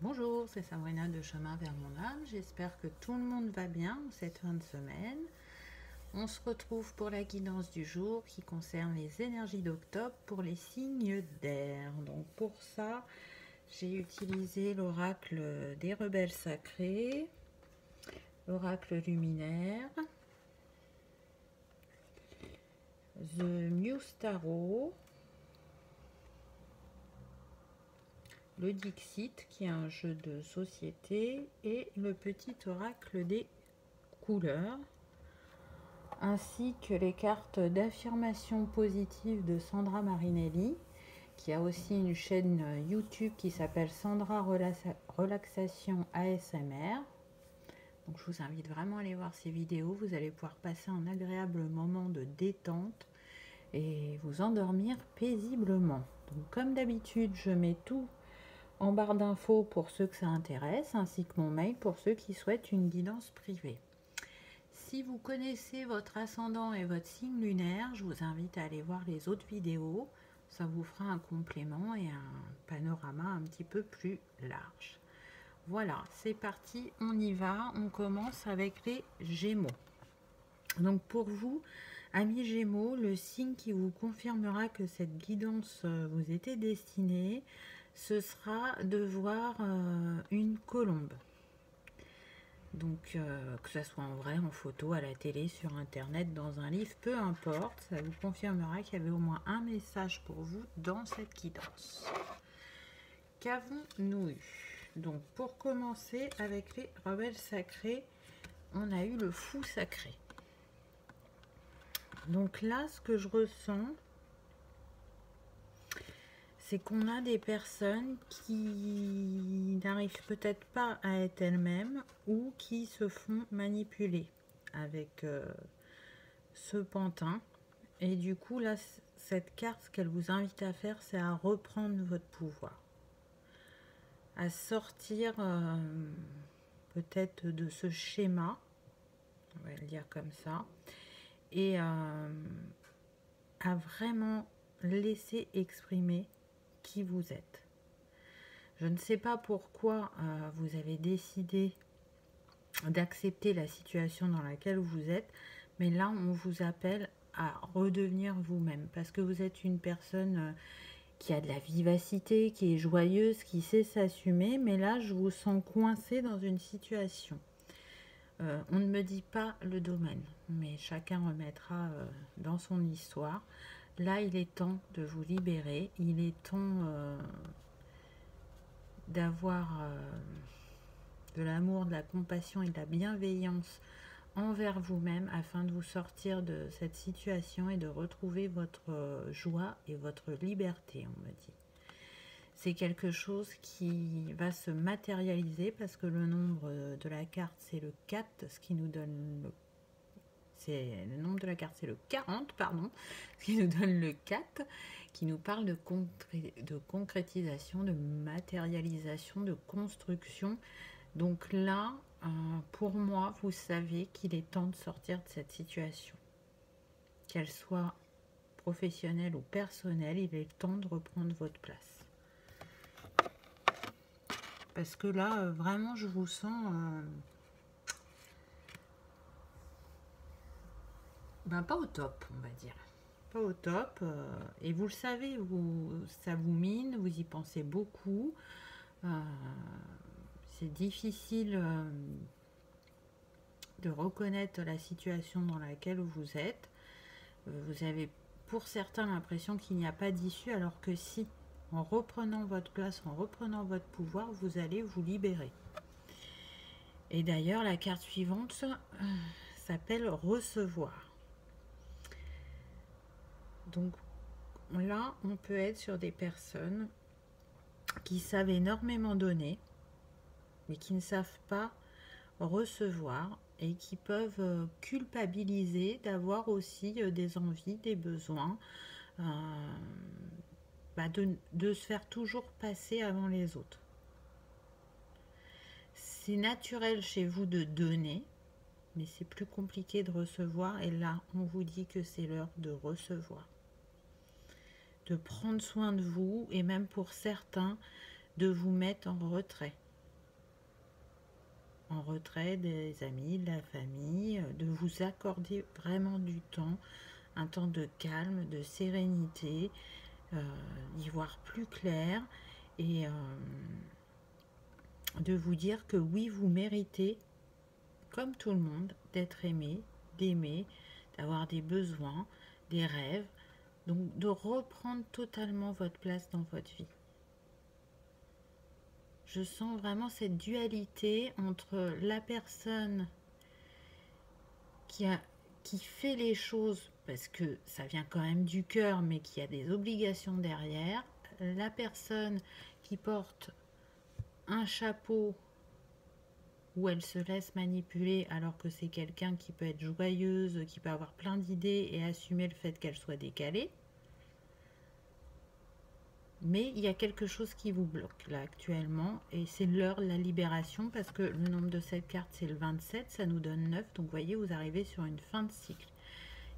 Bonjour, c'est Sabrina de Chemin vers mon âme. J'espère que tout le monde va bien cette fin de semaine. On se retrouve pour la guidance du jour qui concerne les énergies d'octobre pour les signes d'air. Donc pour ça, j'ai utilisé l'oracle des rebelles sacrés, l'oracle luminaire, The Muse Tarot, le Dixit qui est un jeu de société et le petit oracle des couleurs, ainsi que les cartes d'affirmation positive de Sandra Marinelli, qui a aussi une chaîne YouTube qui s'appelle Sandra Relaxation ASMR. Donc je vous invite vraiment à aller voir ces vidéos, vous allez pouvoir passer un agréable moment de détente et vous endormir paisiblement. Donc comme d'habitude, je mets tout en barre d'infos pour ceux que ça intéresse, ainsi que mon mail pour ceux qui souhaitent une guidance privée. Si vous connaissez votre ascendant et votre signe lunaire, je vous invite à aller voir les autres vidéos. Ça vous fera un complément et un panorama un petit peu plus large. Voilà, c'est parti, on y va. On commence avec les Gémeaux. Donc pour vous, amis Gémeaux, le signe qui vous confirmera que cette guidance vous était destinée, ce sera de voir une colombe. Donc que ce soit en vrai, en photo, à la télé, sur internet, dans un livre, peu importe, ça vous confirmera qu'il y avait au moins un message pour vous dans cette guidance. Qu'avons-nous eu? Donc pour commencer avec les rebelles sacrés, on a eu le fou sacré. Donc là, ce que je ressens, c'est qu'on a des personnes qui n'arrivent peut-être pas à être elles-mêmes ou qui se font manipuler avec ce pantin. Et du coup, là, cette carte, ce qu'elle vous invite à faire, c'est à reprendre votre pouvoir. À sortir peut-être de ce schéma, on va le dire comme ça, et à vraiment laisser exprimer qui vous êtes. Je ne sais pas pourquoi vous avez décidé d'accepter la situation dans laquelle vous êtes, mais là on vous appelle à redevenir vous-même, parce que vous êtes une personne qui a de la vivacité, qui est joyeuse, qui sait s'assumer, mais là je vous sens coincé dans une situation. On ne me dit pas le domaine, mais chacun remettra dans son histoire. Là, il est temps de vous libérer, il est temps d'avoir de l'amour, de la compassion et de la bienveillance envers vous-même afin de vous sortir de cette situation et de retrouver votre joie et votre liberté, on me dit. C'est quelque chose qui va se matérialiser parce que le nombre de la carte, c'est le 4, ce qui nous donne le nombre de la carte, c'est le 40, pardon, ce qui nous donne le 4, qui nous parle de concrétisation, de matérialisation, de construction. Donc là, pour moi, vous savez qu'il est temps de sortir de cette situation. Qu'elle soit professionnelle ou personnelle, il est temps de reprendre votre place. Parce que là, vraiment, je vous sens pas au top, on va dire. Pas au top. Et vous le savez, ça vous mine, vous y pensez beaucoup. C'est difficile de reconnaître la situation dans laquelle vous êtes. Vous avez pour certains l'impression qu'il n'y a pas d'issue, alors que si, en reprenant votre place, en reprenant votre pouvoir, vous allez vous libérer. Et d'ailleurs, la carte suivante s'appelle recevoir. Donc là, on peut être sur des personnes qui savent énormément donner, mais qui ne savent pas recevoir et qui peuvent culpabiliser d'avoir aussi des envies, des besoins, de se faire toujours passer avant les autres. C'est naturel chez vous de donner, mais c'est plus compliqué de recevoir, et là on vous dit que c'est l'heure de recevoir, de prendre soin de vous, et même pour certains de vous mettre en retrait, en retrait des amis, de la famille, de vous accorder vraiment du temps, un temps de calme, de sérénité, d'y voir plus clair et de vous dire que oui, vous méritez, comme tout le monde, d'être aimé, d'aimer, d'avoir des besoins, des rêves, donc de reprendre totalement votre place dans votre vie. Je sens vraiment cette dualité entre la personne qui fait les choses parce que ça vient quand même du cœur, mais qui a des obligations derrière, la personne qui porte un chapeau où elle se laisse manipuler alors que c'est quelqu'un qui peut être joyeuse, qui peut avoir plein d'idées et assumer le fait qu'elle soit décalée. Mais il y a quelque chose qui vous bloque là actuellement et c'est l'heure de la libération parce que le nombre de cette carte c'est le 27, ça nous donne 9, donc vous voyez vous arrivez sur une fin de cycle.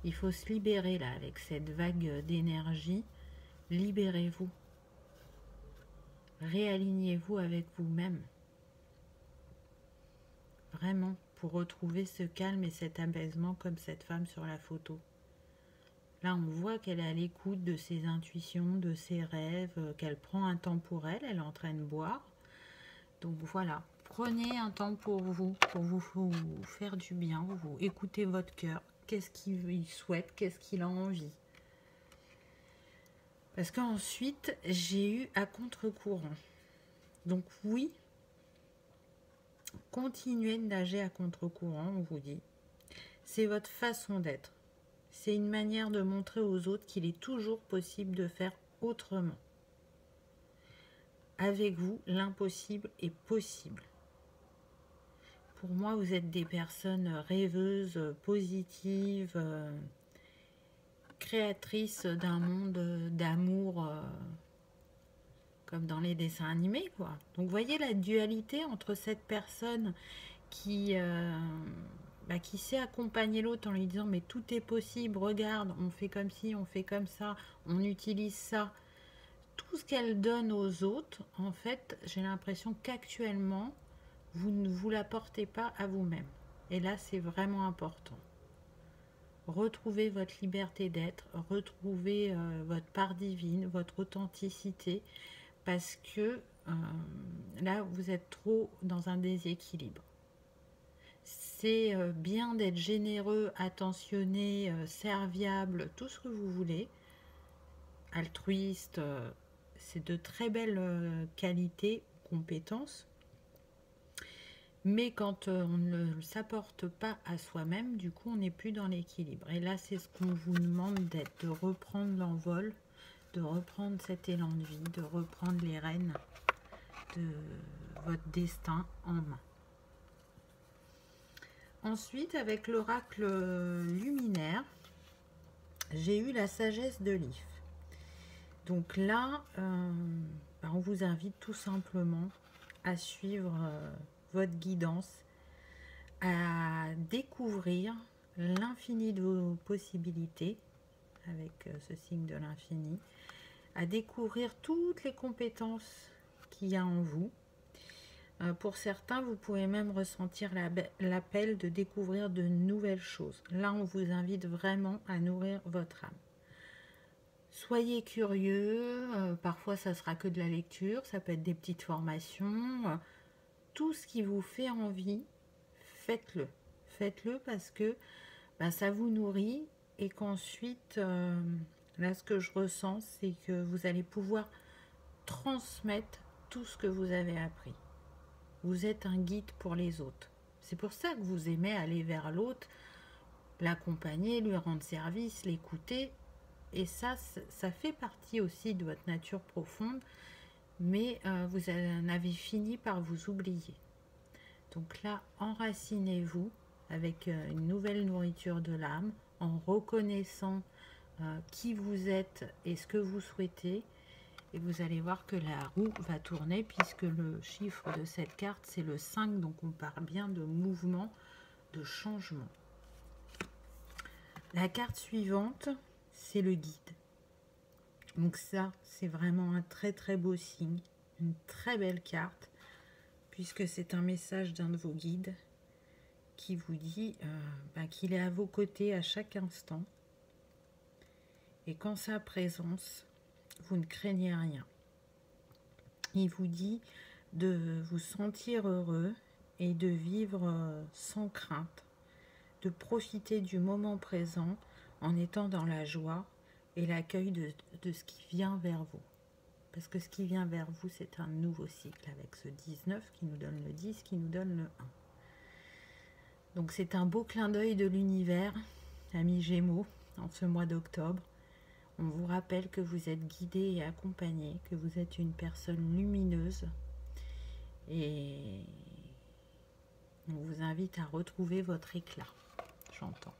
Il faut se libérer là avec cette vague d'énergie, libérez-vous, réalignez-vous avec vous-même. Vraiment, pour retrouver ce calme et cet apaisement comme cette femme sur la photo. Là, on voit qu'elle est à l'écoute de ses intuitions, de ses rêves, qu'elle prend un temps pour elle, elle est en train de boire. Donc voilà, prenez un temps pour vous faire du bien, vous écoutez votre cœur, qu'est-ce qu'il souhaite, qu'est-ce qu'il a envie. Parce qu'ensuite, j'ai eu à contre-courant. Donc oui, continuez de nager à contre-courant, on vous dit. C'est votre façon d'être. C'est une manière de montrer aux autres qu'il est toujours possible de faire autrement. Avec vous, l'impossible est possible. Pour moi, vous êtes des personnes rêveuses, positives, créatrices d'un monde d'amour, comme dans les dessins animés, quoi. Donc, vous voyez la dualité entre cette personne qui sait accompagner l'autre en lui disant mais tout est possible, regarde, on fait comme ci, on fait comme ça, on utilise ça. Tout ce qu'elle donne aux autres, en fait, j'ai l'impression qu'actuellement, vous ne vous la portez pas à vous-même. Et là, c'est vraiment important. Retrouvez votre liberté d'être, retrouvez votre part divine, votre authenticité, parce que là, vous êtes trop dans un déséquilibre. C'est bien d'être généreux, attentionné, serviable, tout ce que vous voulez, altruiste, c'est de très belles qualités, compétences. Mais quand on ne s'apporte pas à soi-même, du coup, on n'est plus dans l'équilibre. Et là, c'est ce qu'on vous demande d'être, de reprendre l'envol, de reprendre cet élan de vie, de reprendre les rênes de votre destin en main. Ensuite, avec l'oracle luminaire, j'ai eu la sagesse de Lif. Donc là, on vous invite tout simplement à suivre votre guidance, à découvrir l'infini de vos possibilités avec ce signe de l'infini, à découvrir toutes les compétences qu'il y a en vous. Pour certains, vous pouvez même ressentir l'appel de découvrir de nouvelles choses. Là, on vous invite vraiment à nourrir votre âme. Soyez curieux, parfois ça sera que de la lecture, ça peut être des petites formations. Tout ce qui vous fait envie, faites-le. Faites-le parce que ça vous nourrit et qu'ensuite, là ce que je ressens, c'est que vous allez pouvoir transmettre tout ce que vous avez appris. Vous êtes un guide pour les autres. C'est pour ça que vous aimez aller vers l'autre, l'accompagner, lui rendre service, l'écouter. Et ça fait partie aussi de votre nature profonde, mais vous en avez fini par vous oublier. Donc là, enracinez-vous avec une nouvelle nourriture de l'âme, en reconnaissant qui vous êtes et ce que vous souhaitez. Et vous allez voir que la roue va tourner puisque le chiffre de cette carte, c'est le 5. Donc on parle bien de mouvement, de changement. La carte suivante, c'est le guide. Donc ça, c'est vraiment un très très beau signe. Une très belle carte puisque c'est un message d'un de vos guides qui vous dit qu'il est à vos côtés à chaque instant. Et qu'en sa présence, vous ne craignez rien. Il vous dit de vous sentir heureux et de vivre sans crainte, de profiter du moment présent en étant dans la joie et l'accueil de ce qui vient vers vous. Parce que ce qui vient vers vous, c'est un nouveau cycle avec ce 19 qui nous donne le 10, qui nous donne le 1. Donc c'est un beau clin d'œil de l'univers, amis Gémeaux, en ce mois d'octobre. On vous rappelle que vous êtes guidé et accompagné, que vous êtes une personne lumineuse et on vous invite à retrouver votre éclat. J'entends.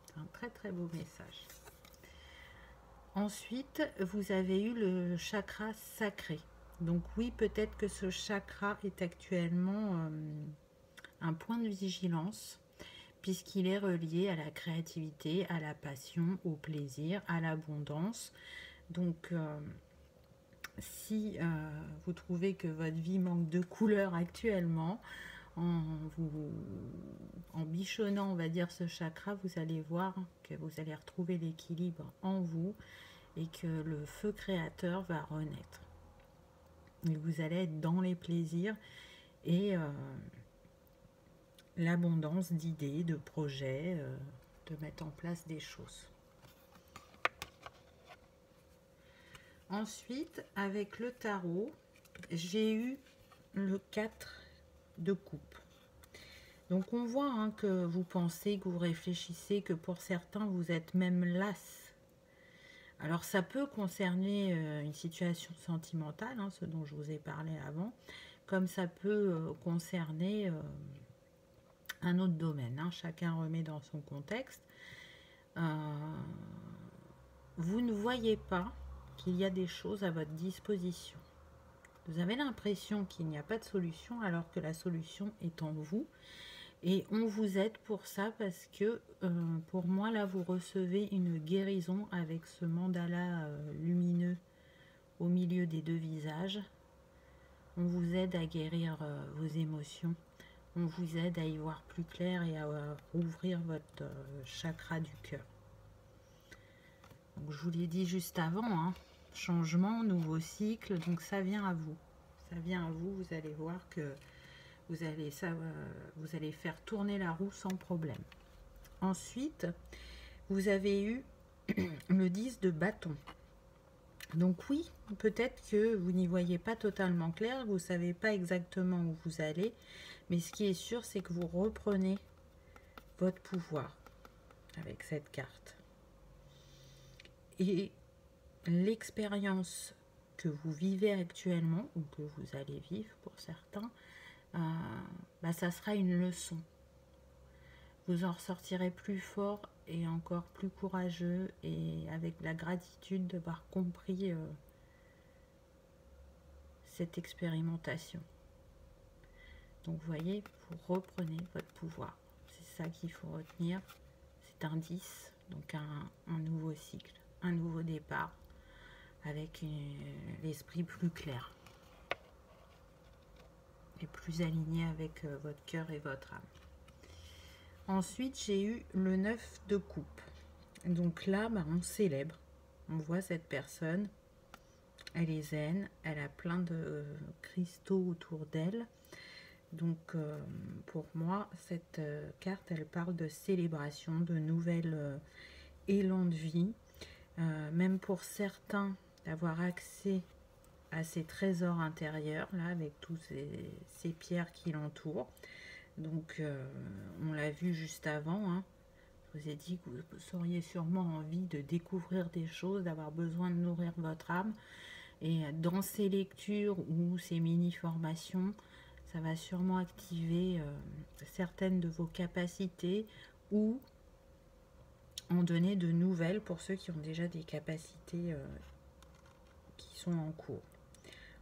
C'est un très très beau message. Ensuite, vous avez eu le chakra sacré. Donc oui, peut-être que ce chakra est actuellement un point de vigilance, puisqu'il est relié à la créativité, à la passion, au plaisir, à l'abondance. Donc, si vous trouvez que votre vie manque de couleur actuellement, en bichonnant, on va dire, ce chakra, vous allez voir que vous allez retrouver l'équilibre en vous et que le feu créateur va renaître. Et vous allez être dans les plaisirs et l'abondance d'idées, de projets, de mettre en place des choses. Ensuite, avec le tarot, j'ai eu le 4 de coupe. Donc on voit que vous pensez, que vous réfléchissez, que pour certains vous êtes même las. Alors ça peut concerner une situation sentimentale, ce dont je vous ai parlé avant, comme ça peut concerner un autre domaine. Chacun remet dans son contexte. Vous ne voyez pas qu'il y a des choses à votre disposition. Vous avez l'impression qu'il n'y a pas de solution alors que la solution est en vous. Et on vous aide pour ça parce que pour moi là vous recevez une guérison avec ce mandala lumineux au milieu des deux visages. On vous aide à guérir vos émotions. On vous aide à y voir plus clair et à ouvrir votre chakra du cœur. Donc, je vous l'ai dit juste avant, changement, nouveau cycle, donc ça vient à vous. Ça vient à vous, vous allez voir que vous allez faire tourner la roue sans problème. Ensuite, vous avez eu le 10 de bâton. Donc oui, peut-être que vous n'y voyez pas totalement clair, vous ne savez pas exactement où vous allez, mais ce qui est sûr, c'est que vous reprenez votre pouvoir avec cette carte. Et l'expérience que vous vivez actuellement, ou que vous allez vivre pour certains, ça sera une leçon. Vous en ressortirez plus fort et encore plus courageux et avec la gratitude d'avoir compris cette expérimentation. Donc vous voyez, vous reprenez votre pouvoir. C'est ça qu'il faut retenir. C'est un 10, donc un nouveau cycle, un nouveau départ avec l'esprit plus clair et plus aligné avec votre cœur et votre âme. Ensuite, j'ai eu le 9 de coupe. Donc là, on célèbre. On voit cette personne. Elle est zen. Elle a plein de cristaux autour d'elle. Donc, pour moi, cette carte, elle parle de célébration, de nouvel élan de vie. Même pour certains, d'avoir accès à ces trésors intérieurs, là, avec tous ces pierres qui l'entourent. Donc, on l'a vu juste avant, je vous ai dit que vous auriez sûrement envie de découvrir des choses, d'avoir besoin de nourrir votre âme. Et dans ces lectures ou ces mini-formations, ça va sûrement activer certaines de vos capacités ou en donner de nouvelles pour ceux qui ont déjà des capacités qui sont en cours.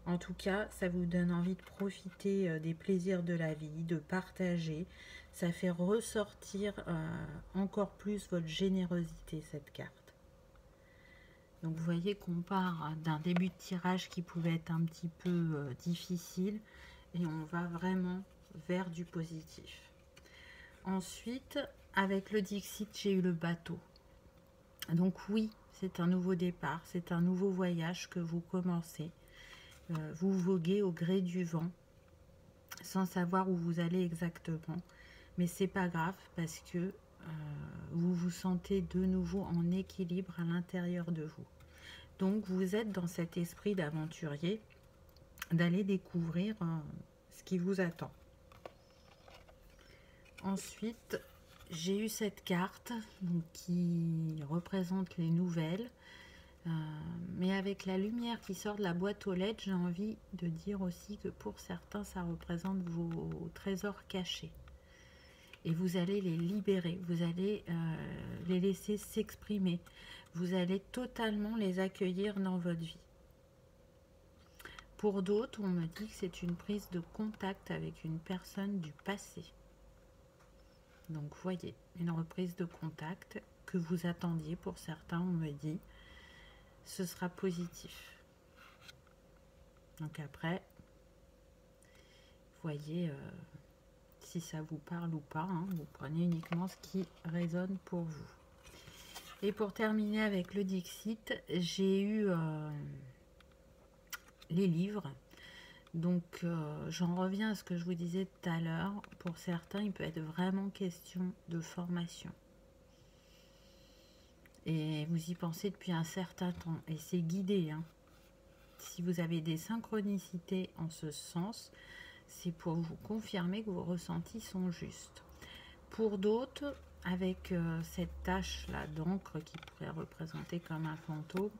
En tout cas, ça vous donne envie de profiter des plaisirs de la vie, de partager. Ça fait ressortir encore plus votre générosité, cette carte. Donc vous voyez qu'on part d'un début de tirage qui pouvait être un petit peu difficile. et on va vraiment vers du positif. Ensuite, avec le Dixit, j'ai eu le bateau. Donc oui, c'est un nouveau départ, c'est un nouveau voyage que vous commencez. Vous voguez au gré du vent, sans savoir où vous allez exactement. Mais c'est pas grave parce que vous vous sentez de nouveau en équilibre à l'intérieur de vous. Donc vous êtes dans cet esprit d'aventurier, d'aller découvrir ce qui vous attend. Ensuite, j'ai eu cette carte donc, qui représente les nouvelles. Mais avec la lumière qui sort de la boîte aux lettres, j'ai envie de dire aussi que pour certains, ça représente vos trésors cachés. Et vous allez les libérer, vous allez les laisser s'exprimer. Vous allez totalement les accueillir dans votre vie. Pour d'autres, on me dit que c'est une prise de contact avec une personne du passé. Donc, voyez, une reprise de contact que vous attendiez. Pour certains, on me dit, ce sera positif. Donc après, voyez si ça vous parle ou pas. Hein, vous prenez uniquement ce qui résonne pour vous. Et pour terminer avec le Dixit, j'ai eu les livres. Donc j'en reviens à ce que je vous disais tout à l'heure. Pour certains, il peut être vraiment question de formation. Et vous y pensez depuis un certain temps. Et c'est guidé. Hein. Si vous avez des synchronicités en ce sens, c'est pour vous confirmer que vos ressentis sont justes. Pour d'autres, avec cette tache-là d'encre qui pourrait représenter comme un fantôme,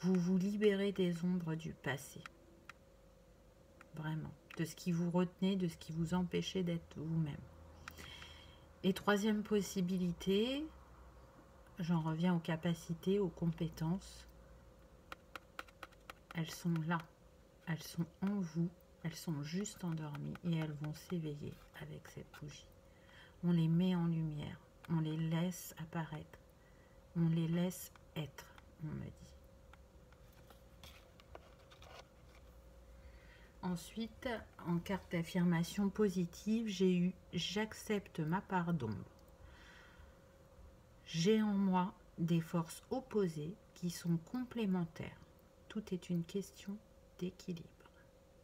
vous vous libérez des ombres du passé. Vraiment. De ce qui vous retenait, de ce qui vous empêchait d'être vous-même. Et troisième possibilité, j'en reviens aux capacités, aux compétences. Elles sont là. Elles sont en vous. Elles sont juste endormies et elles vont s'éveiller avec cette bougie. On les met en lumière. On les laisse apparaître. On les laisse être, on me dit. Ensuite, en carte d'affirmation positive, j'ai eu « J'accepte ma part d'ombre ». J'ai en moi des forces opposées qui sont complémentaires. Tout est une question d'équilibre.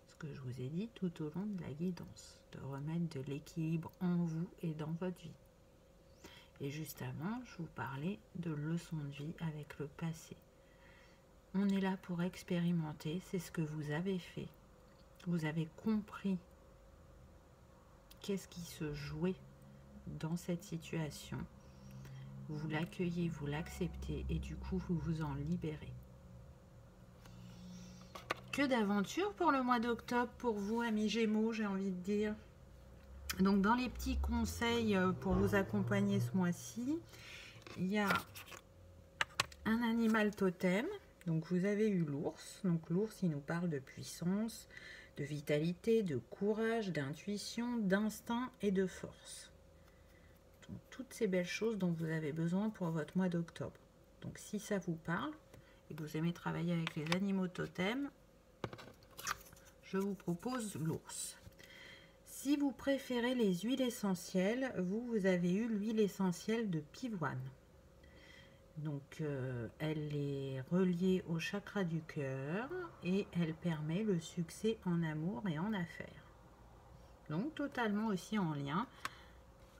Ce que je vous ai dit tout au long de la guidance, de remettre de l'équilibre en vous et dans votre vie. Et juste avant, je vous parlais de leçons de vie avec le passé. On est là pour expérimenter, c'est ce que vous avez fait. Vous avez compris qu'est-ce qui se jouait dans cette situation. Vous l'accueillez, vous l'acceptez et du coup, vous vous en libérez. Que d'aventures pour le mois d'octobre pour vous, amis Gémeaux, j'ai envie de dire. Donc, dans les petits conseils pour vous accompagner ce mois-ci, il y a un animal totem. Donc, vous avez eu l'ours. Donc, l'ours, il nous parle de puissance, de vitalité, de courage, d'intuition, d'instinct et de force. Donc, toutes ces belles choses dont vous avez besoin pour votre mois d'octobre. Donc, si ça vous parle et que vous aimez travailler avec les animaux totems, je vous propose l'ours. Si vous préférez les huiles essentielles, vous avez eu l'huile essentielle de pivoine. Donc, elle est reliée au chakra du cœur et elle permet le succès en amour et en affaires. Donc, totalement aussi en lien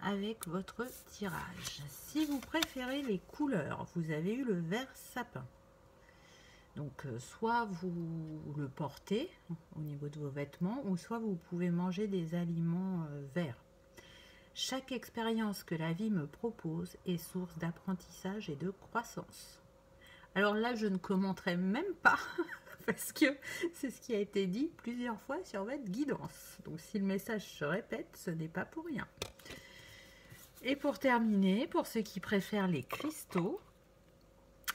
avec votre tirage. Si vous préférez les couleurs, vous avez eu le vert sapin. Donc, soit vous le portez au niveau de vos vêtements, ou soit vous pouvez manger des aliments verts. Chaque expérience que la vie me propose est source d'apprentissage et de croissance. Alors là, je ne commenterai même pas, parce que c'est ce qui a été dit plusieurs fois sur votre guidance. Donc, si le message se répète, ce n'est pas pour rien. Et pour terminer, pour ceux qui préfèrent les cristaux,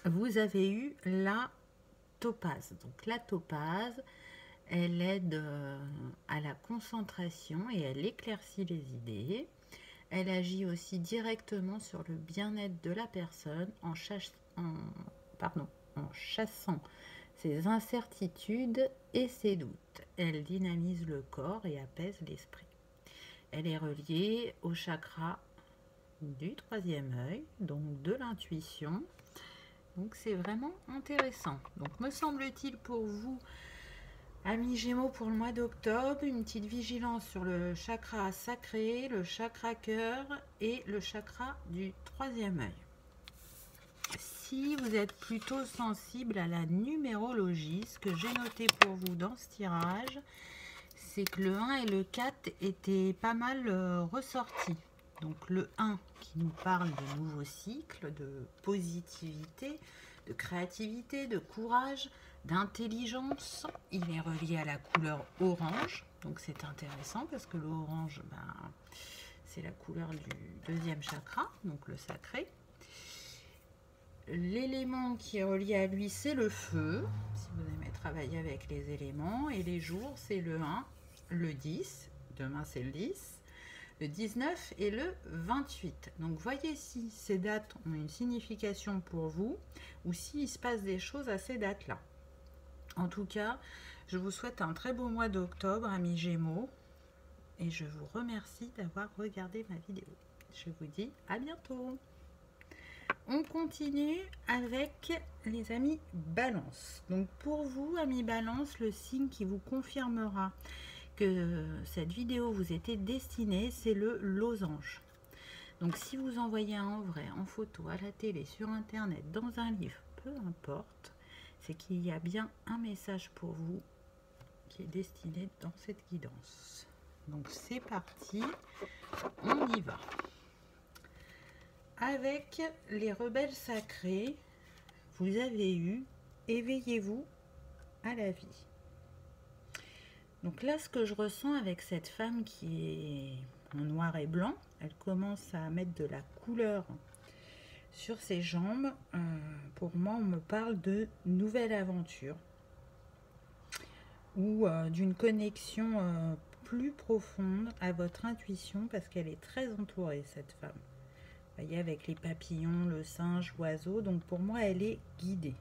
vous avez eu la topaze. Donc la topaze, elle aide à la concentration et elle éclaircit les idées. Elle agit aussi directement sur le bien-être de la personne en chassant ses incertitudes et ses doutes. elle dynamise le corps et apaise l'esprit. Elle est reliée au chakra du troisième œil, donc de l'intuition. Donc c'est vraiment intéressant. Donc me semble-t-il pour vous, amis Gémeaux, pour le mois d'octobre, une petite vigilance sur le chakra sacré, le chakra cœur et le chakra du troisième œil. Si vous êtes plutôt sensible à la numérologie, ce que j'ai noté pour vous dans ce tirage, c'est que le 1 et le 4 étaient pas mal ressortis. Donc le 1 qui nous parle de nouveaux cycles, de positivité, de créativité, de courage, d'intelligence. Il est relié à la couleur orange. Donc c'est intéressant parce que l'orange, c'est la couleur du deuxième chakra, donc le sacré. L'élément qui est relié à lui, c'est le feu, si vous aimez travailler avec les éléments. Et les jours, c'est le 1, le 10, demain c'est le 10, le 19 et le 28. Donc voyez si ces dates ont une signification pour vous ou s'il se passe des choses à ces dates-là. En tout cas, je vous souhaite un très beau mois d'octobre, amis Gémeaux, et je vous remercie d'avoir regardé ma vidéo. Je vous dis à bientôt. On continue avec les amis Balance. Donc pour vous, amis Balance, le signe qui vous confirmera que cette vidéo vous était destinée, c'est le losange. Donc si vous envoyez un en vrai, en photo, à la télé, sur internet, dans un livre, peu importe, c'est qu'il y a bien un message pour vous qui est destiné dans cette guidance. Donc c'est parti, on y va. Avec les rebelles sacrés, vous avez eu « Éveillez-vous à la vie ». Donc là, ce que je ressens avec cette femme qui est en noir et blanc, elle commence à mettre de la couleur sur ses jambes. Pour moi, on me parle de nouvelle aventure ou d'une connexion plus profonde à votre intuition parce qu'elle est très entourée, cette femme. Vous voyez, avec les papillons, le singe, l'oiseau. Donc pour moi, elle est guidée.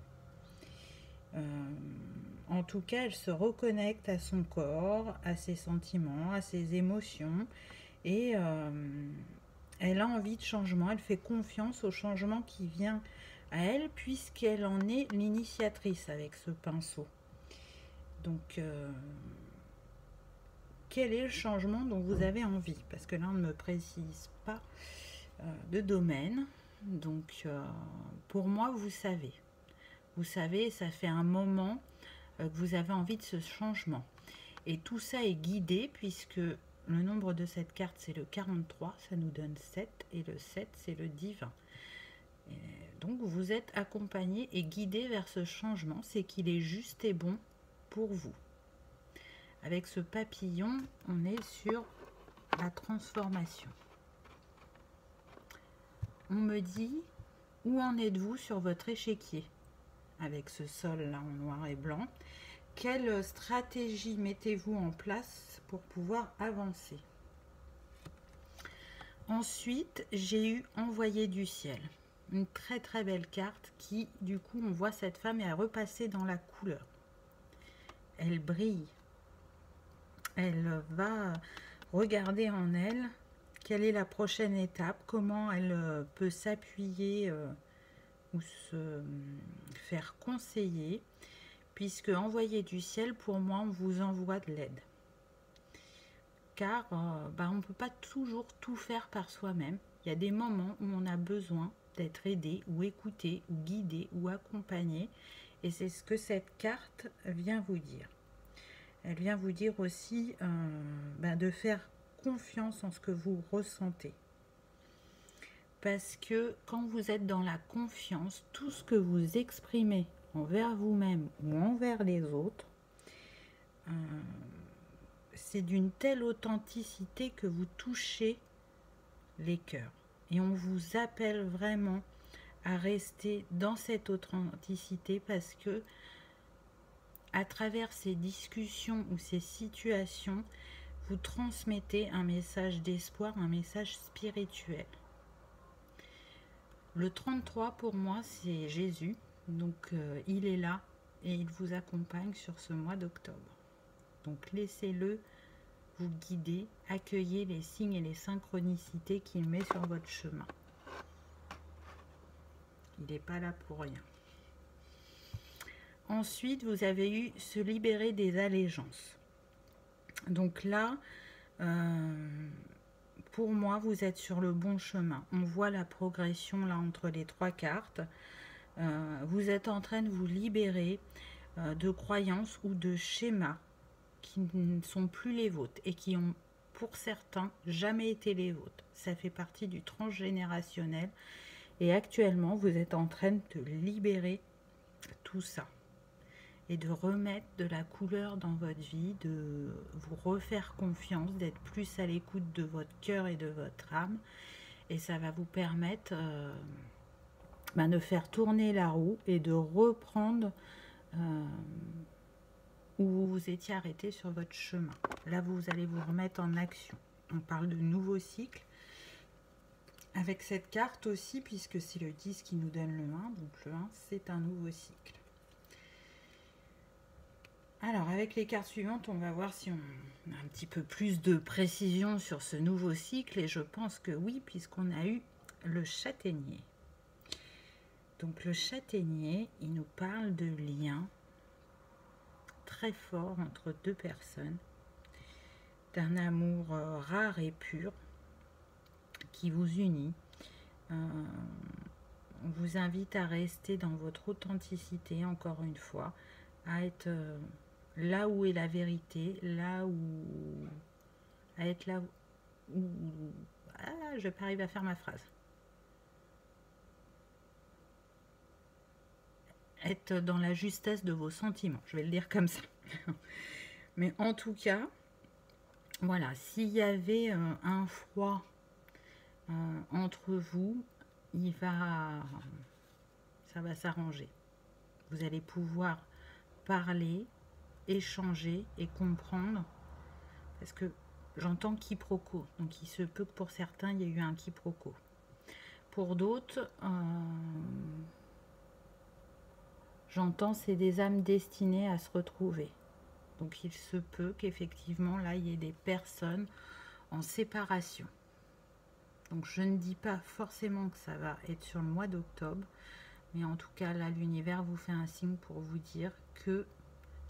En tout cas, elle se reconnecte à son corps, à ses sentiments, à ses émotions. Et elle a envie de changement. Elle fait confiance au changement qui vient à elle, puisqu'elle en est l'initiatrice avec ce pinceau. Donc, quel est le changement dont vous avez envie? Parce que là, on ne me précise pas de domaine. Donc pour moi, vous savez, ça fait un moment que vous avez envie de ce changement, et tout ça est guidé puisque le nombre de cette carte c'est le 43, ça nous donne 7, et le 7 c'est le divin. Et donc vous êtes accompagné et guidé vers ce changement, c'est qu'il est juste et bon pour vous. Avec ce papillon, on est sur la transformation. On me dit, où en êtes-vous sur votre échiquier? Avec ce sol là en noir et blanc, quelle stratégie mettez-vous en place pour pouvoir avancer? Ensuite, j'ai eu envoyé du ciel, une très très belle carte qui, du coup, on voit cette femme est repassée dans la couleur. Elle brille. Elle va regarder en elle quelle est la prochaine étape, comment elle peut s'appuyer ou se faire conseiller, puisque envoyer du ciel, pour moi, on vous envoie de l'aide. Car on ne peut pas toujours tout faire par soi-même. Il y a des moments où on a besoin d'être aidé ou écouté ou guidé ou accompagné, et c'est ce que cette carte vient vous dire. Elle vient vous dire aussi de faire confiance en ce que vous ressentez. Parce que quand vous êtes dans la confiance, tout ce que vous exprimez envers vous-même ou envers les autres, c'est d'une telle authenticité que vous touchez les cœurs. Et on vous appelle vraiment à rester dans cette authenticité parce que à travers ces discussions ou ces situations, vous transmettez un message d'espoir, un message spirituel. Le 33 pour moi c'est Jésus, donc il est là et il vous accompagne sur ce mois d'octobre. Donc laissez-le vous guider, accueillez les signes et les synchronicités qu'il met sur votre chemin. Il n'est pas là pour rien. Ensuite, vous avez eu se libérer des allégeances. Donc là, pour moi, vous êtes sur le bon chemin. On voit la progression là entre les 3 cartes. Vous êtes en train de vous libérer de croyances ou de schémas qui ne sont plus les vôtres et qui ont, pour certains, jamais été les vôtres. Ça fait partie du transgénérationnel et actuellement, vous êtes en train de libérer tout ça et de remettre de la couleur dans votre vie, de vous refaire confiance, d'être plus à l'écoute de votre cœur et de votre âme. Et ça va vous permettre de faire tourner la roue et de reprendre où vous étiez arrêté sur votre chemin. Là, vous allez vous remettre en action. On parle de nouveau cycle. Avec cette carte aussi, puisque c'est le 10 qui nous donne le 1. Donc le 1, c'est un nouveau cycle. Alors, avec les cartes suivantes, on va voir si on a un petit peu plus de précision sur ce nouveau cycle. Et je pense que oui, puisqu'on a eu le châtaignier. Donc le châtaignier, il nous parle de liens très forts entre deux personnes, d'un amour rare et pur qui vous unit. On vous invite à rester dans votre authenticité, encore une fois, à être là où est la vérité, là où... à être là où... Ah, je vais pas arriver à faire ma phrase. Être dans la justesse de vos sentiments, je vais le dire comme ça. Mais en tout cas, voilà, s'il y avait un froid entre vous, ça va s'arranger. Vous allez pouvoir parler, échanger et comprendre, parce que j'entends quiproquo, donc il se peut que pour certains il y ait eu un quiproquo. Pour d'autres, j'entends c'est des âmes destinées à se retrouver. Donc il se peut qu'effectivement là il y ait des personnes en séparation. Donc je ne dis pas forcément que ça va être sur le mois d'octobre, mais en tout cas là l'univers vous fait un signe pour vous dire que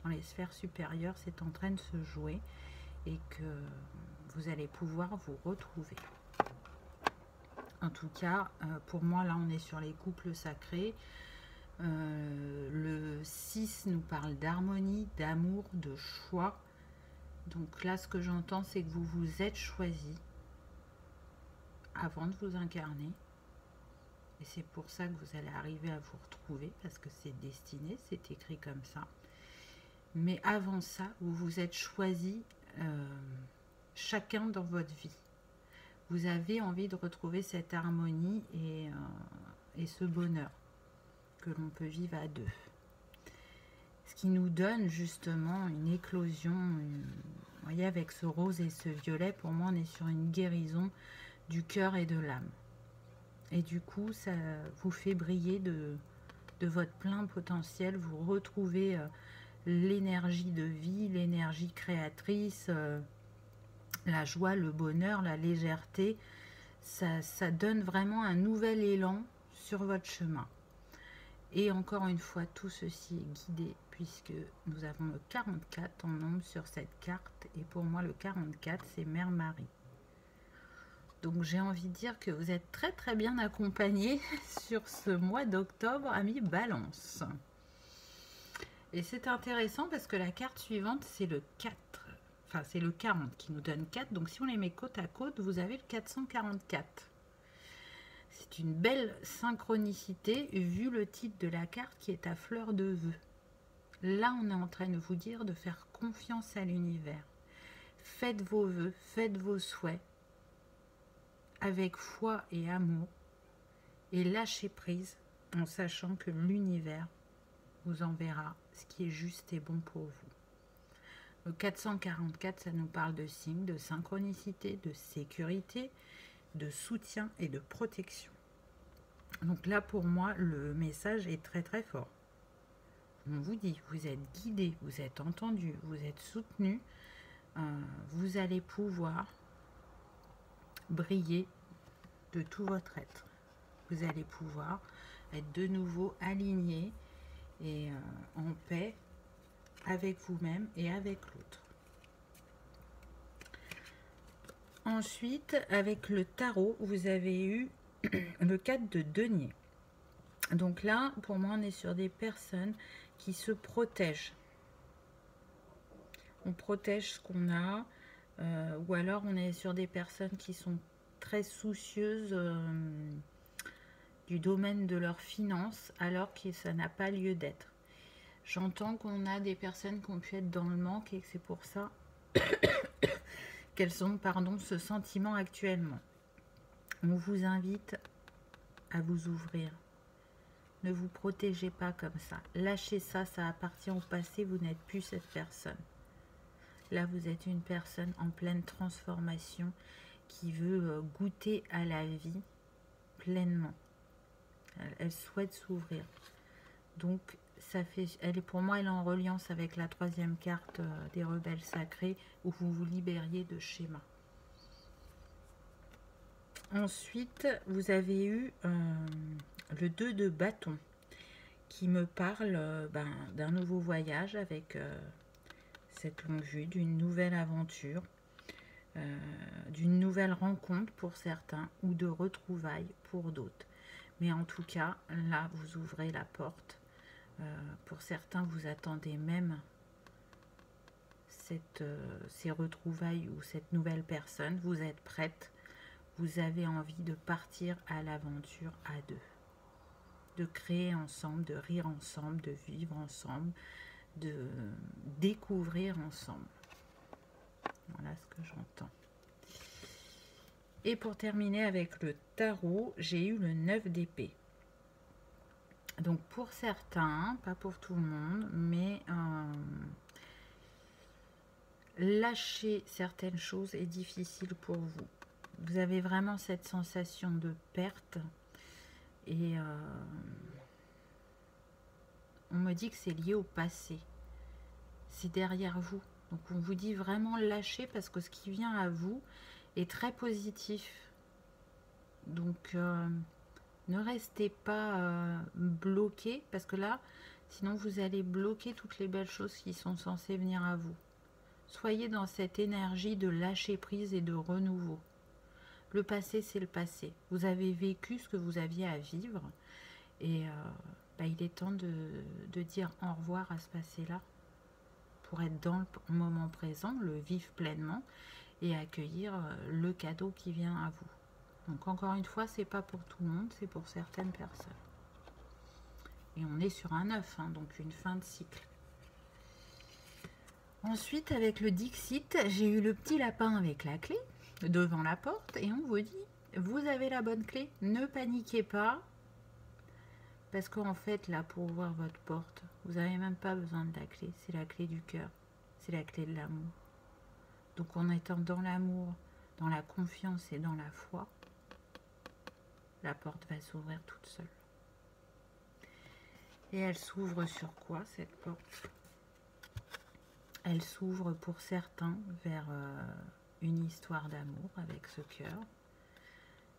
dans les sphères supérieures c'est en train de se jouer et que vous allez pouvoir vous retrouver. En tout cas, pour moi là on est sur les couples sacrés. Le 6 nous parle d'harmonie, d'amour, de choix. Donc là ce que j'entends c'est que vous vous êtes choisi avant de vous incarner. Et c'est pour ça que vous allez arriver à vous retrouver, parce que c'est destiné, c'est écrit comme ça. Mais avant ça, vous vous êtes choisi chacun dans votre vie. Vous avez envie de retrouver cette harmonie et ce bonheur que l'on peut vivre à deux. Ce qui nous donne justement une éclosion. Vous voyez, avec ce rose et ce violet, pour moi, on est sur une guérison du cœur et de l'âme. Et du coup, ça vous fait briller de votre plein potentiel. Vous retrouvez l'énergie de vie, l'énergie créatrice, la joie, le bonheur, la légèreté. Ça donne vraiment un nouvel élan sur votre chemin. Et encore une fois, tout ceci est guidé puisque nous avons le 44 en nombre sur cette carte. Et pour moi, le 44, c'est Mère Marie. Donc j'ai envie de dire que vous êtes très très bien accompagné sur ce mois d'octobre, amis Balance. Et c'est intéressant parce que la carte suivante, c'est le 4. Enfin, c'est le 40 qui nous donne 4. Donc si on les met côte à côte, vous avez le 444. C'est une belle synchronicité vu le titre de la carte qui est à fleur de vœux. Là, on est en train de vous dire de faire confiance à l'univers. Faites vos vœux, faites vos souhaits avec foi et amour et lâchez prise en sachant que l'univers vous enverra ce qui est juste et bon pour vous. Le 444, ça nous parle de signes, de synchronicité, de sécurité, de soutien et de protection. Donc là, pour moi, le message est très très fort. on vous dit, vous êtes guidé, vous êtes entendu, vous êtes soutenu, vous allez pouvoir briller de tout votre être. Vous allez pouvoir être de nouveau aligné et en paix avec vous-même et avec l'autre. Ensuite, avec le tarot, vous avez eu le 4 de denier. Donc là, pour moi, on est sur des personnes qui se protègent. On protège ce qu'on a, ou alors on est sur des personnes qui sont très soucieuses du domaine de leurs finances, alors que ça n'a pas lieu d'être. J'entends qu'on a des personnes qui ont pu être dans le manque et que c'est pour ça qu'elles ont, ce sentiment actuellement. On vous invite à vous ouvrir. Ne vous protégez pas comme ça. Lâchez ça, ça appartient au passé, vous n'êtes plus cette personne. Là, vous êtes une personne en pleine transformation qui veut goûter à la vie pleinement. Elle souhaite s'ouvrir. Donc, ça fait, pour moi, elle est en reliance avec la 3e carte des rebelles sacrés, où vous vous libériez de schémas. Ensuite, vous avez eu le 2 de bâton, qui me parle d'un nouveau voyage avec cette longue vue, d'une nouvelle aventure, d'une nouvelle rencontre pour certains, ou de retrouvailles pour d'autres. Mais en tout cas, là, vous ouvrez la porte. Pour certains, vous attendez même ces retrouvailles ou cette nouvelle personne. Vous êtes prête. Vous avez envie de partir à l'aventure à deux. De créer ensemble, de rire ensemble, de vivre ensemble, de découvrir ensemble. Voilà ce que j'entends. Et pour terminer avec le tarot, j'ai eu le 9 d'épée. Donc pour certains, pas pour tout le monde, mais lâcher certaines choses est difficile pour vous. Vous avez vraiment cette sensation de perte et on me dit que c'est lié au passé. C'est derrière vous. Donc on vous dit vraiment lâcher parce que ce qui vient à vous est très positif. Donc ne restez pas bloqué parce que là, sinon vous allez bloquer toutes les belles choses qui sont censées venir à vous. Soyez dans cette énergie de lâcher prise et de renouveau. Le passé, c'est le passé. Vous avez vécu ce que vous aviez à vivre et il est temps de dire au revoir à ce passé-là pour être dans le moment présent, le vivre pleinement et accueillir le cadeau qui vient à vous. Donc encore une fois, c'est pas pour tout le monde, c'est pour certaines personnes. Et on est sur un 9, hein, donc une fin de cycle. Ensuite, avec le Dixit, j'ai eu le petit lapin avec la clé devant la porte et on vous dit, vous avez la bonne clé, ne paniquez pas. Parce qu'en fait, là, pour ouvrir votre porte, vous n'avez même pas besoin de la clé. C'est la clé du cœur. C'est la clé de l'amour. Donc, en étant dans l'amour, dans la confiance et dans la foi, la porte va s'ouvrir toute seule. Et elle s'ouvre sur quoi, cette porte? Elle s'ouvre pour certains vers une histoire d'amour avec ce cœur.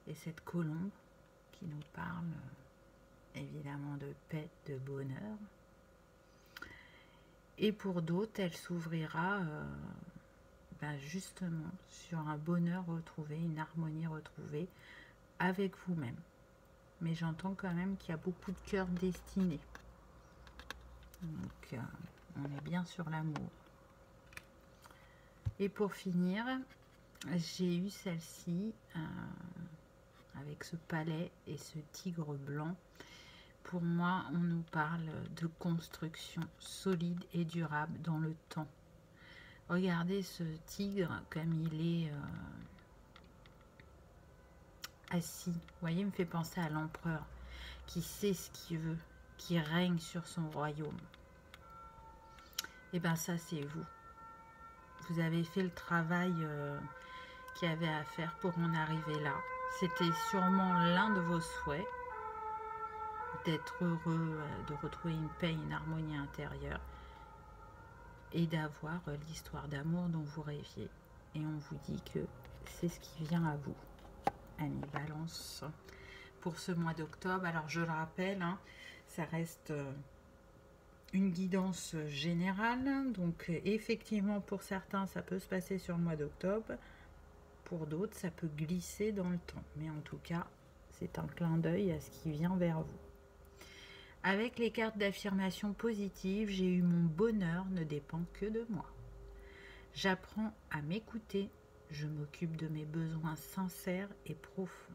Et cette colombe qui nous parle évidemment de paix, de bonheur. Et pour d'autres, elle s'ouvrira justement sur un bonheur retrouvé, une harmonie retrouvée avec vous-même. Mais j'entends quand même qu'il y a beaucoup de cœurs destinés. Donc, on est bien sur l'amour. Et pour finir, j'ai eu celle-ci avec ce palais et ce tigre blanc. Pour moi, on nous parle de construction solide et durable dans le temps. Regardez ce tigre comme il est assis. Vous voyez, il me fait penser à l'empereur qui sait ce qu'il veut, qui règne sur son royaume. Et bien ça, c'est vous. Vous avez fait le travail qu'il y avait à faire pour en arriver là. C'était sûrement l'un de vos souhaits. d'être heureux, de retrouver une paix, une harmonie intérieure et d'avoir l'histoire d'amour dont vous rêviez. Et on vous dit que c'est ce qui vient à vous, amis Balance, pour ce mois d'octobre. Alors je le rappelle, hein, ça reste une guidance générale. Donc effectivement, pour certains, ça peut se passer sur le mois d'octobre. Pour d'autres, ça peut glisser dans le temps. Mais en tout cas, c'est un clin d'œil à ce qui vient vers vous. Avec les cartes d'affirmation positive, j'ai eu mon bonheur ne dépend que de moi. J'apprends à m'écouter, je m'occupe de mes besoins sincères et profonds.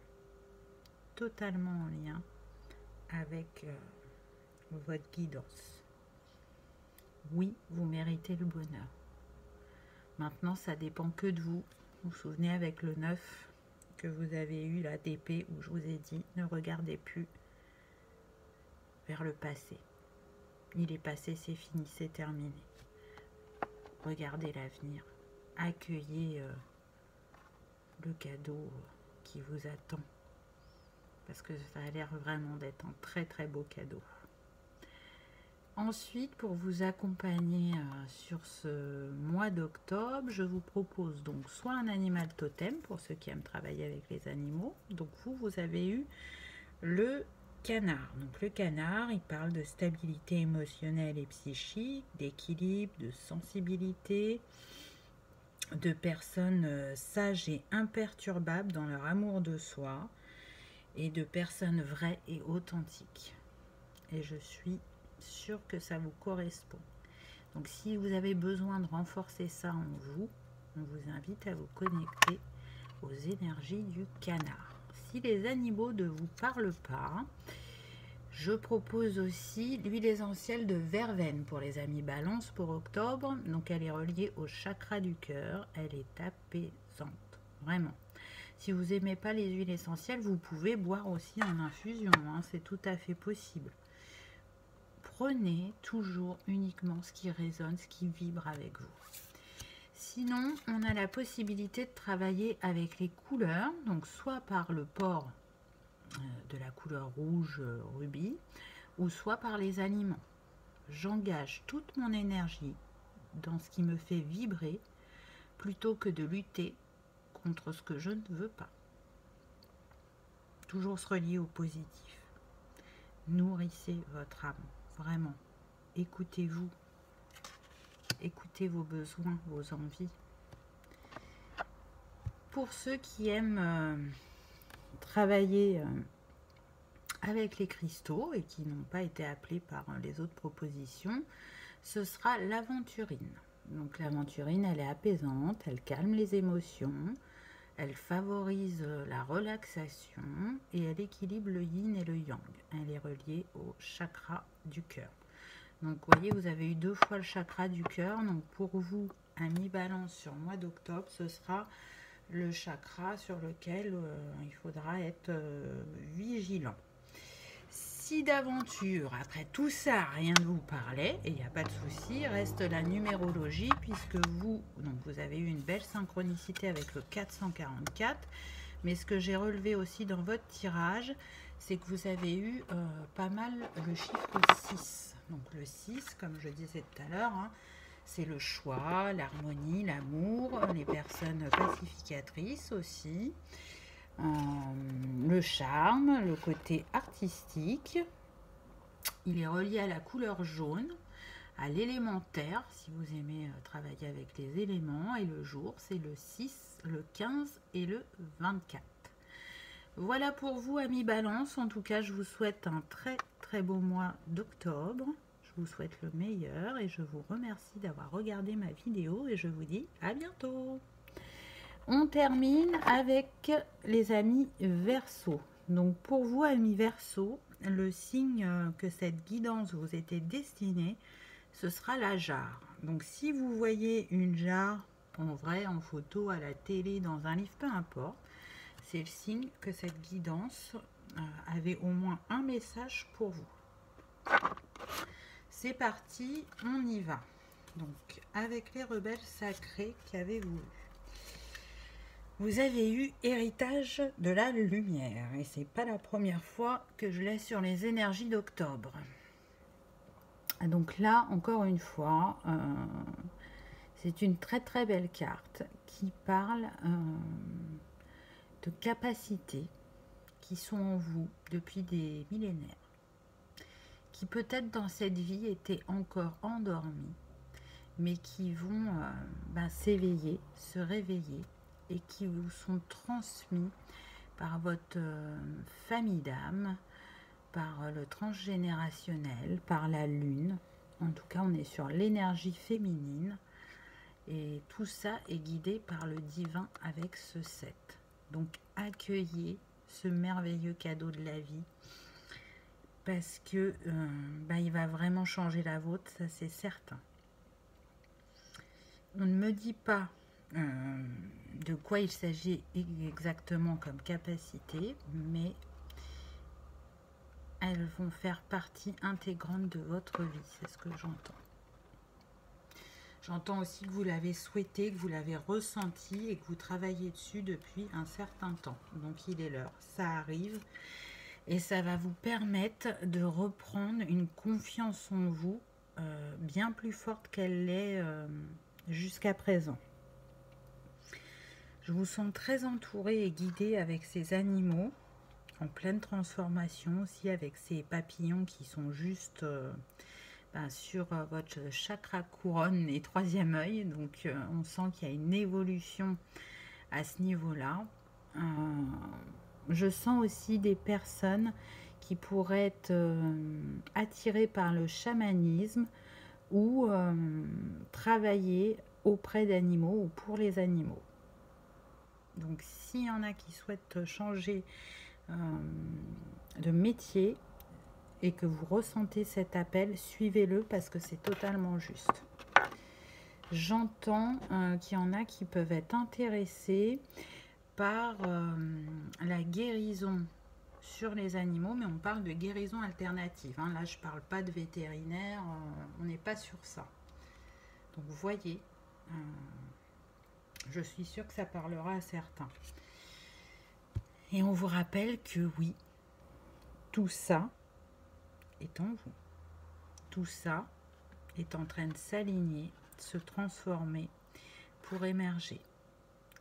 Totalement en lien avec votre guidance. Oui, vous méritez le bonheur. Maintenant, ça dépend que de vous. Vous vous souvenez avec le 9 que vous avez eu la DP où je vous ai dit ne regardez plus vers le passé. Il est passé, c'est fini, c'est terminé. Regardez l'avenir. Accueillez le cadeau qui vous attend. Parce que ça a l'air vraiment d'être un très très beau cadeau. Ensuite, pour vous accompagner sur ce mois d'octobre, je vous propose donc soit un animal totem pour ceux qui aiment travailler avec les animaux. Donc vous avez eu le canard. Donc le canard, il parle de stabilité émotionnelle et psychique, d'équilibre, de sensibilité, de personnes sages et imperturbables dans leur amour de soi et de personnes vraies et authentiques. Et je suis sûre que ça vous correspond. Donc si vous avez besoin de renforcer ça en vous, on vous invite à vous connecter aux énergies du canard. Si les animaux ne vous parlent pas, je propose aussi l'huile essentielle de verveine pour les amis Balance pour octobre. Donc elle est reliée au chakra du cœur. Elle est apaisante, vraiment. Si vous n'aimez pas les huiles essentielles, vous pouvez boire aussi en infusion, hein, c'est tout à fait possible. Prenez toujours uniquement ce qui résonne, ce qui vibre avec vous. Sinon, on a la possibilité de travailler avec les couleurs, donc soit par le port de la couleur rouge rubis, ou soit par les aliments. J'engage toute mon énergie dans ce qui me fait vibrer, plutôt que de lutter contre ce que je ne veux pas. Toujours se relier au positif. Nourrissez votre âme, vraiment. Écoutez-vous. Écoutez vos besoins, vos envies. Pour ceux qui aiment travailler avec les cristaux et qui n'ont pas été appelés par les autres propositions, ce sera l'aventurine. Donc l'aventurine, elle est apaisante, elle calme les émotions, elle favorise la relaxation et elle équilibre le yin et le yang. Elle est reliée au chakra du cœur. Donc vous voyez, vous avez eu 2 fois le chakra du cœur. Donc pour vous, amis Balance, sur le mois d'octobre, ce sera le chakra sur lequel il faudra être vigilant. Si d'aventure, après tout ça, rien ne vous parlait, et il n'y a pas de souci, reste la numérologie, puisque vous avez eu une belle synchronicité avec le 444, mais ce que j'ai relevé aussi dans votre tirage, c'est que vous avez eu pas mal le chiffre 6. Donc le 6, comme je disais tout à l'heure, hein, c'est le choix, l'harmonie, l'amour, les personnes pacificatrices aussi. Le charme, le côté artistique. Il est relié à la couleur jaune, à l'élémentaire, si vous aimez travailler avec les éléments. Et le jour, c'est le 6, le 15 et le 24. Voilà pour vous, amis Balance. En tout cas, je vous souhaite un très très beau mois d'octobre. Je vous souhaite le meilleur et je vous remercie d'avoir regardé ma vidéo et je vous dis à bientôt. On termine avec les amis Verseau. Donc pour vous, amis Verseau, le signe que cette guidance vous était destinée, ce sera la jarre. Donc si vous voyez une jarre en vrai, en photo, à la télé, dans un livre, peu importe, c'est le signe que cette guidance avait au moins un message pour vous. C'est parti, on y va. Donc avec les rebelles sacrés qu'avez-vous vu? Vous avez eu héritage de la lumière et c'est pas la première fois que je l'ai sur les énergies d'octobre. Donc là, encore une fois, c'est une très très belle carte qui parle de capacités qui sont en vous depuis des millénaires, qui peut-être dans cette vie étaient encore endormis, mais qui vont s'éveiller, se réveiller, et qui vous sont transmis par votre famille d'âme, par le transgénérationnel, par la lune. En tout cas, on est sur l'énergie féminine, et tout ça est guidé par le divin avec ce 7. Donc accueillez ce merveilleux cadeau de la vie, parce que il va vraiment changer la vôtre, ça c'est certain. On ne me dit pas de quoi il s'agit exactement comme capacité, mais elles vont faire partie intégrante de votre vie, c'est ce que j'entends. J'entends aussi que vous l'avez souhaité, que vous l'avez ressenti et que vous travaillez dessus depuis un certain temps. Donc il est l'heure, ça arrive et ça va vous permettre de reprendre une confiance en vous bien plus forte qu'elle l'est jusqu'à présent. Je vous sens très entouré et guidé avec ces animaux en pleine transformation, aussi avec ces papillons qui sont juste sur votre chakra couronne et troisième œil. Donc on sent qu'il y a une évolution à ce niveau-là. Je sens aussi des personnes qui pourraient être attirées par le chamanisme ou travailler auprès d'animaux ou pour les animaux. Donc s'il y en a qui souhaitent changer de métier et que vous ressentez cet appel, suivez-le parce que c'est totalement juste. J'entends qu'il y en a qui peuvent être intéressés par la guérison sur les animaux, mais on parle de guérison alternative. Là, je ne parle pas de vétérinaire, on n'est pas sur ça. Donc, vous voyez, je suis sûre que ça parlera à certains. Et on vous rappelle que oui, tout ça est en vous. Tout ça est en train de s'aligner, de se transformer pour émerger,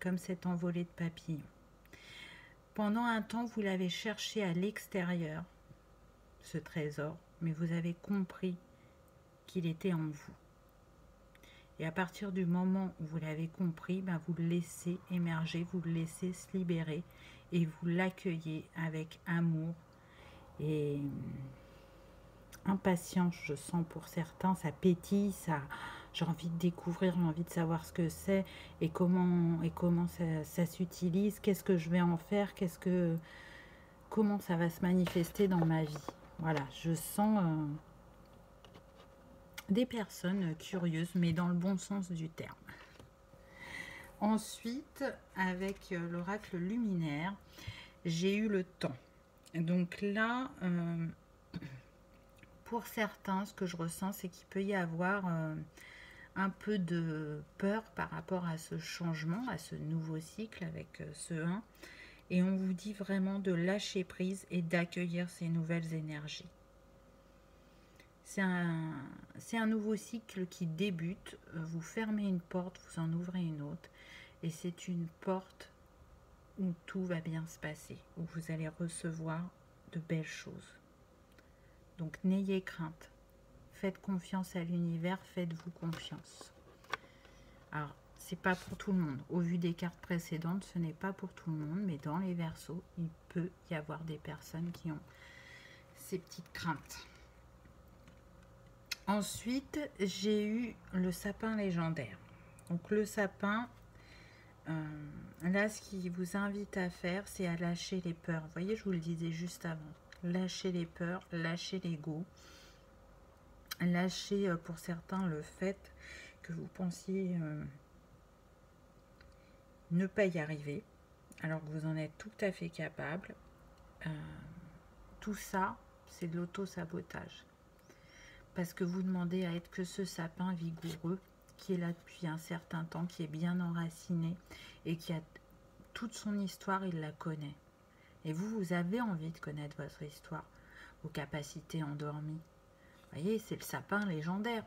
comme cet envolé de papillons. Pendant un temps, vous l'avez cherché à l'extérieur, ce trésor, mais vous avez compris qu'il était en vous. Et à partir du moment où vous l'avez compris, vous le laissez émerger, vous le laissez se libérer et vous l'accueillez avec amour et impatience, je sens pour certains, ça pétille, ça, j'ai envie de découvrir, j'ai envie de savoir ce que c'est et comment ça s'utilise, qu'est-ce que je vais en faire, comment ça va se manifester dans ma vie. Voilà, je sens des personnes curieuses, mais dans le bon sens du terme. Ensuite, avec l'oracle luminaire, j'ai eu le temps. Donc là, pour certains, ce que je ressens, c'est qu'il peut y avoir un peu de peur par rapport à ce changement, à ce nouveau cycle avec ce 1. Et on vous dit vraiment de lâcher prise et d'accueillir ces nouvelles énergies. C'est un nouveau cycle qui débute. Vous fermez une porte, vous en ouvrez une autre. Et c'est une porte où tout va bien se passer, où vous allez recevoir de belles choses. Donc n'ayez crainte. Faites confiance à l'univers, faites-vous confiance. Alors, c'est pas pour tout le monde. Au vu des cartes précédentes, ce n'est pas pour tout le monde, mais dans les Verseaux, il peut y avoir des personnes qui ont ces petites craintes. Ensuite, j'ai eu le sapin légendaire. Donc le sapin, là, ce qui vous invite à faire, c'est à lâcher les peurs. Vous voyez, je vous le disais juste avant. Lâchez les peurs, lâchez l'ego. Lâchez pour certains le fait que vous pensiez ne pas y arriver, alors que vous en êtes tout à fait capable. Tout ça, c'est de l'auto-sabotage. Parce que vous demandez à être que ce sapin vigoureux qui est là depuis un certain temps, qui est bien enraciné et qui a toute son histoire, il la connaît. Et vous, vous avez envie de connaître votre histoire, vos capacités endormies. Vous voyez, c'est le sapin légendaire.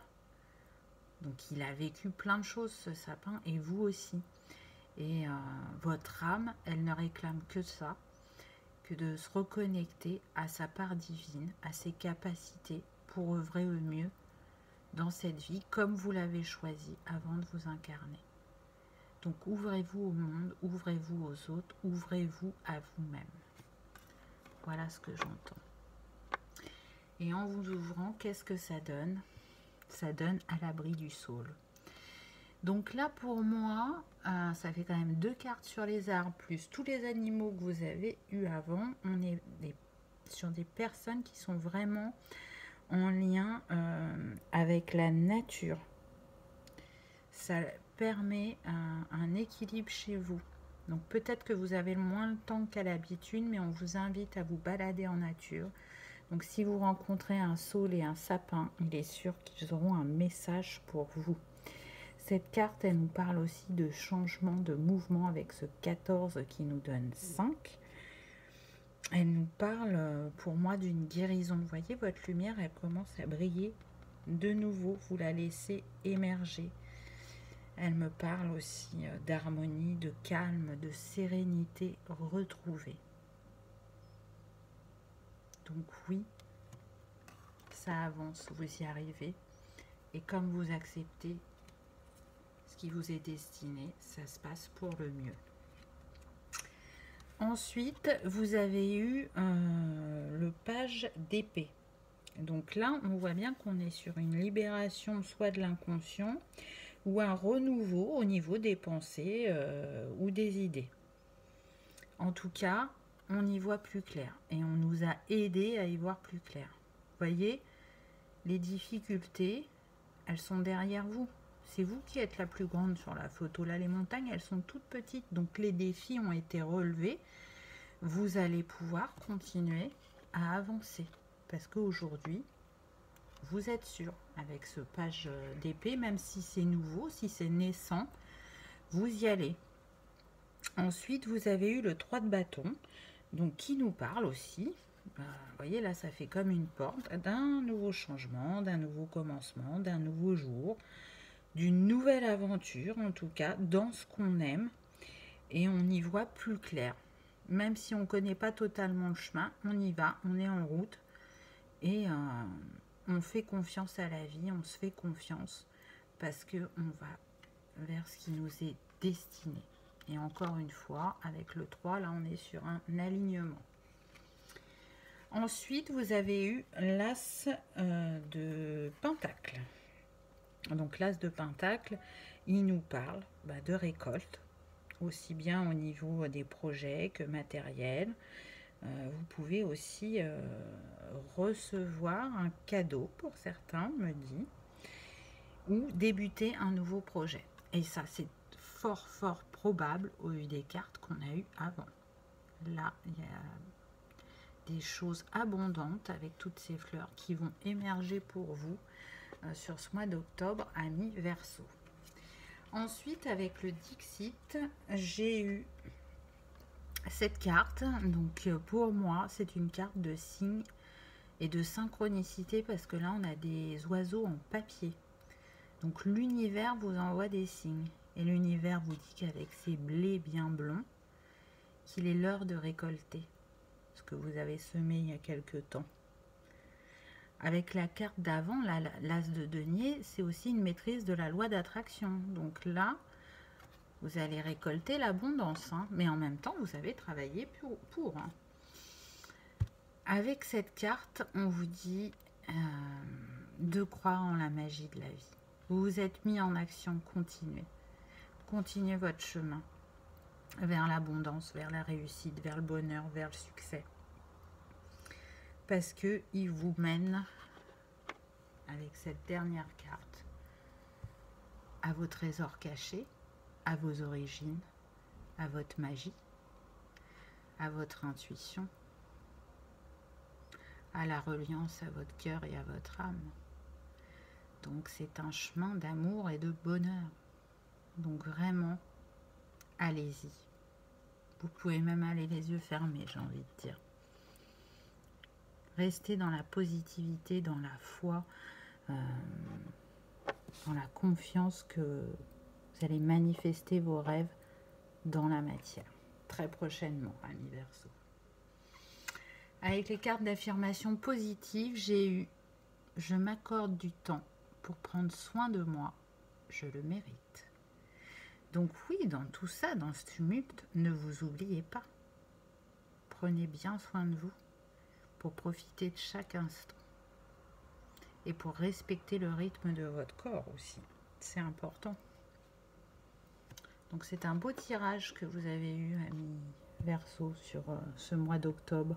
Donc il a vécu plein de choses, ce sapin, et vous aussi. Et votre âme, elle ne réclame que ça, que de se reconnecter à sa part divine, à ses capacités pour œuvrer au mieux dans cette vie, comme vous l'avez choisi avant de vous incarner. Donc ouvrez-vous au monde, ouvrez-vous aux autres, ouvrez-vous à vous-même. Voilà ce que j'entends. Et en vous ouvrant, qu'est-ce que ça donne? Ça donne à l'abri du saule. Donc là, pour moi, ça fait quand même 2 cartes sur les arbres, plus tous les animaux que vous avez eu avant. On est sur des personnes qui sont vraiment en lien avec la nature. Ça permet un équilibre chez vous. Donc peut-être que vous avez moins le temps qu'à l'habitude, mais on vous invite à vous balader en nature. Donc si vous rencontrez un saule et un sapin, il est sûr qu'ils auront un message pour vous. Cette carte, elle nous parle aussi de changement, de mouvement avec ce 14 qui nous donne 5. Elle nous parle pour moi d'une guérison. Vous voyez, votre lumière, elle commence à briller de nouveau. Vous la laissez émerger. Elle me parle aussi d'harmonie, de calme, de sérénité retrouvée. Donc oui, ça avance, vous y arrivez. Et comme vous acceptez ce qui vous est destiné, ça se passe pour le mieux. Ensuite, vous avez eu le page d'épée. Donc là, on voit bien qu'on est sur une libération soit de l'inconscient ou un renouveau au niveau des pensées ou des idées. En tout cas, on y voit plus clair et on nous a aidé à y voir plus clair. Vous voyez, les difficultés, elles sont derrière vous. C'est vous qui êtes la plus grande sur la photo. Là, les montagnes, elles sont toutes petites. Donc, les défis ont été relevés. Vous allez pouvoir continuer à avancer. Parce qu'aujourd'hui, vous êtes sûr, avec ce page d'épée, même si c'est nouveau, si c'est naissant, vous y allez. Ensuite, vous avez eu le 3 de bâton, donc qui nous parle aussi. Vous voyez, là, ça fait comme une porte d'un nouveau changement, d'un nouveau commencement, d'un nouveau jour, d'une nouvelle aventure, en tout cas, dans ce qu'on aime. Et on y voit plus clair. Même si on ne connaît pas totalement le chemin, on y va, on est en route. Et on fait confiance à la vie, on se fait confiance. Parce qu'on va vers ce qui nous est destiné. Et encore une fois, avec le 3, là, on est sur un alignement. Ensuite, vous avez eu l'As de Pentacle. Donc, l'As de Pentacle, il nous parle de récolte, aussi bien au niveau des projets que matériel. Vous pouvez aussi recevoir un cadeau, pour certains, me dit, ou débuter un nouveau projet. Et ça, c'est fort, fort probable au vu des cartes qu'on a eues avant. Là, il y a des choses abondantes avec toutes ces fleurs qui vont émerger pour vous sur ce mois d'octobre à mi-Verseau. Ensuite, avec le Dixit, j'ai eu cette carte. Donc, pour moi, c'est une carte de signe et de synchronicité parce que là, on a des oiseaux en papier. Donc, l'univers vous envoie des signes. Et l'univers vous dit qu'avec ces blés bien blonds, qu'il est l'heure de récolter ce que vous avez semé il y a quelque temps. Avec la carte d'avant, l'As de denier, c'est aussi une maîtrise de la loi d'attraction. Donc là, vous allez récolter l'abondance, hein, mais en même temps, vous avez travaillé pour. Hein. Avec cette carte, on vous dit de croire en la magie de la vie. Vous vous êtes mis en action, continuez. Continuez votre chemin vers l'abondance, vers la réussite, vers le bonheur, vers le succès. Parce qu'il vous mène, avec cette dernière carte, à vos trésors cachés, à vos origines, à votre magie, à votre intuition, à la reliance à votre cœur et à votre âme. Donc c'est un chemin d'amour et de bonheur. Donc vraiment, allez-y. Vous pouvez même aller les yeux fermés, j'ai envie de dire. Restez dans la positivité, dans la foi, dans la confiance que vous allez manifester vos rêves dans la matière. Très prochainement, amis Verseau. Avec les cartes d'affirmation positive, j'ai eu « Je m'accorde du temps pour prendre soin de moi, je le mérite ». Donc oui, dans tout ça, dans ce tumulte, ne vous oubliez pas. Prenez bien soin de vous pour profiter de chaque instant. Et pour respecter le rythme de votre corps aussi. C'est important. Donc c'est un beau tirage que vous avez eu, amis Verseau, sur ce mois d'octobre.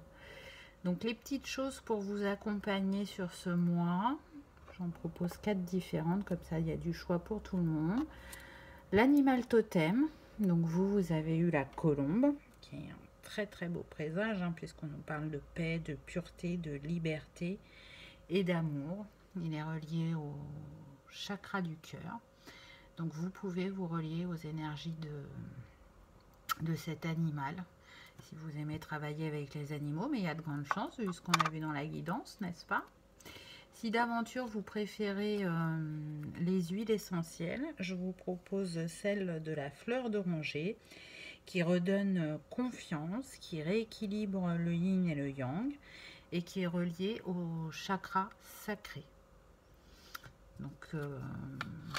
Donc les petites choses pour vous accompagner sur ce mois. J'en propose 4 différentes, comme ça il y a du choix pour tout le monde. L'animal totem, donc vous avez eu la colombe, qui est un très très beau présage, hein, puisqu'on nous parle de paix, de pureté, de liberté et d'amour. Il est relié au chakra du cœur. Donc vous pouvez vous relier aux énergies de cet animal, si vous aimez travailler avec les animaux, mais il y a de grandes chances, vu ce qu'on a vu dans la guidance, n'est-ce pas? Si d'aventure vous préférez les huiles essentielles, je vous propose celle de la fleur d'oranger qui redonne confiance, qui rééquilibre le yin et le yang et qui est relié au chakra sacré. Donc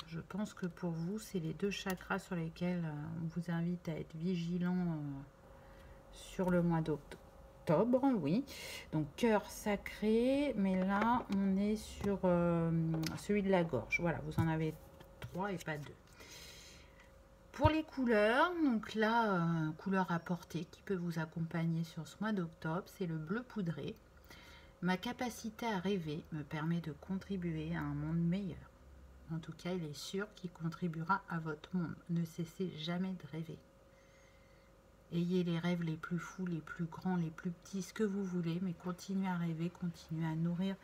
je pense que pour vous, c'est les 2 chakras sur lesquels on vous invite à être vigilant sur le mois d'octobre. Oui, donc cœur sacré, mais là on est sur celui de la gorge. Voilà, vous en avez 3 et pas 2. Pour les couleurs, donc là, couleur à porter qui peut vous accompagner sur ce mois d'octobre, c'est le bleu poudré. Ma capacité à rêver me permet de contribuer à un monde meilleur. En tout cas, il est sûr qu'il contribuera à votre monde. Ne cessez jamais de rêver. Ayez les rêves les plus fous, les plus grands, les plus petits, ce que vous voulez, mais continuez à rêver, continuez à nourrir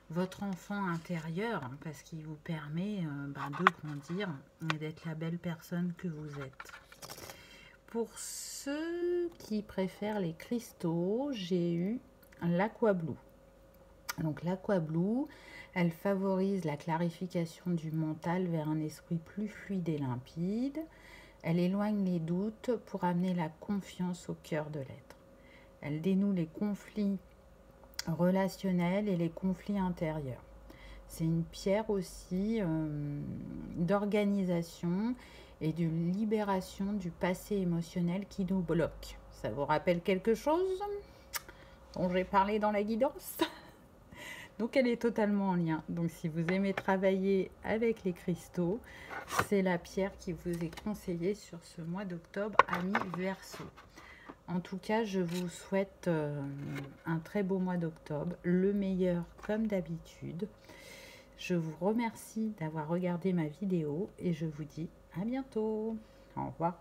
votre enfant intérieur, hein, parce qu'il vous permet de grandir et d'être la belle personne que vous êtes. Pour ceux qui préfèrent les cristaux, j'ai eu l'Aqua Blue. Donc l'Aqua Blue, elle favorise la clarification du mental vers un esprit plus fluide et limpide. Elle éloigne les doutes pour amener la confiance au cœur de l'être. Elle dénoue les conflits relationnels et les conflits intérieurs. C'est une pierre aussi d'organisation et de libération du passé émotionnel qui nous bloque. Ça vous rappelle quelque chose dont j'ai parlé dans la guidance? Donc elle est totalement en lien. Donc si vous aimez travailler avec les cristaux, c'est la pierre qui vous est conseillée sur ce mois d'octobre, amis Verseau. En tout cas, je vous souhaite un très beau mois d'octobre, le meilleur comme d'habitude. Je vous remercie d'avoir regardé ma vidéo et je vous dis à bientôt. Au revoir.